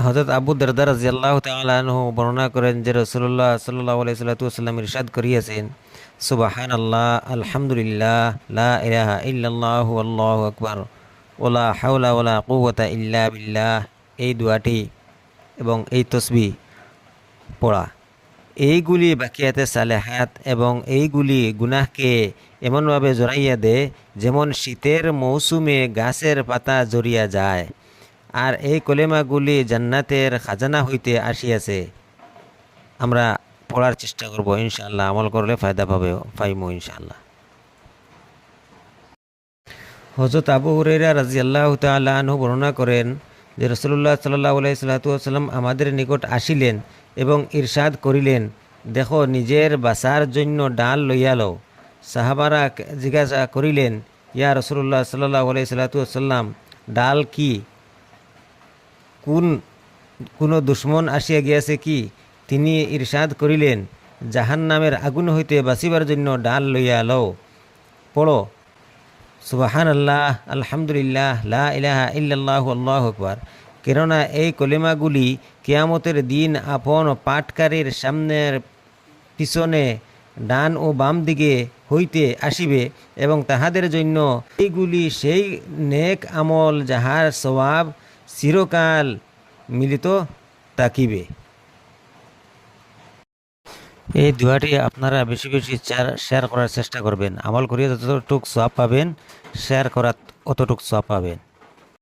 হযরত আবু দারদা রাদিয়াল্লাহু তাআলা আনহু বর্ণনা করেন যে রাসূলুল্লাহ সাল্লাল্লাহু আলাইহি ওয়াসাল্লাম ইরশাদ করিয়াছেন, সুবহানাল্লাহ, আলহামদুলিল্লাহ, লা ইলাহা ইল্লাল্লাহু আল্লাহু আকবার, ওয়ালা হাওলা ওয়ালা কুওয়াতা ইল্লা বিল্লাহ। এই দোয়াটি এবং এই তসবিহ পড়া, এইগুলি বাকিয়াতে সালেহাত এবং এইগুলি গুনাহকে এমনভাবে জড়াইয়া দেয় যেমন শীতের মৌসুমে গাছের পাতা জড়িয়া যায়। আর এই কলেমাগুলি জান্নাতের খাজানা হইতে আসিয়াছে। আমরা পড়ার চেষ্টা করব ইনশাআল্লাহ, আমল করলে ফায়দা পাইমু ইনশাআল্লাহ। হযরত আবু হুরায়রা রাদিয়াল্লাহু তাআলা আনহু বর্ণনা করেন যে রাসূলুল্লাহ সাল্লাল্লাহু আলাইহি ওয়াসাল্লাম আমাদের নিকট আসিলেন এবং ইরশাদ করিলেন, দেখো নিজের বাঁচার জন্য ডাল লইয়া লও। সাহাবারা জিজ্ঞাসা করিলেন, ইয়া রাসূলুল্লাহ সাল্লাল্লাহু আলাইহি ওয়াসাল্লাম, ডাল কি? কোনো দুশ্মন আসিয়া গিয়াছে কি? তিনি ইরশাদ করিলেন, জাহান্নামের আগুন হইতে বাঁচিবার জন্য ডাল লইয়া লও। পড়ো সুবহানাল্লাহ, আলহামদুলিল্লাহ, লা ইলাহা ইল্লাল্লাহু আল্লাহু আকবার। কেননা এই কলিমাগুলি কিয়ামতের দিন আপন পাঠকারীর সামনের পিছনে ডান ও বাম দিকে হইতে আসিবে এবং তাহাদের জন্য এইগুলি সেই নেক আমল যাহার সওয়াব চিরকাল মিলিত থাকিবে। এই দোয়াটি আপনারা বেশি বেশি শেয়ার করার চেষ্টা করবেন। আমল করিয়া যতটুক সওয়াব পাবেন, শেয়ার করা অতটুক সওয়াব পাবেন।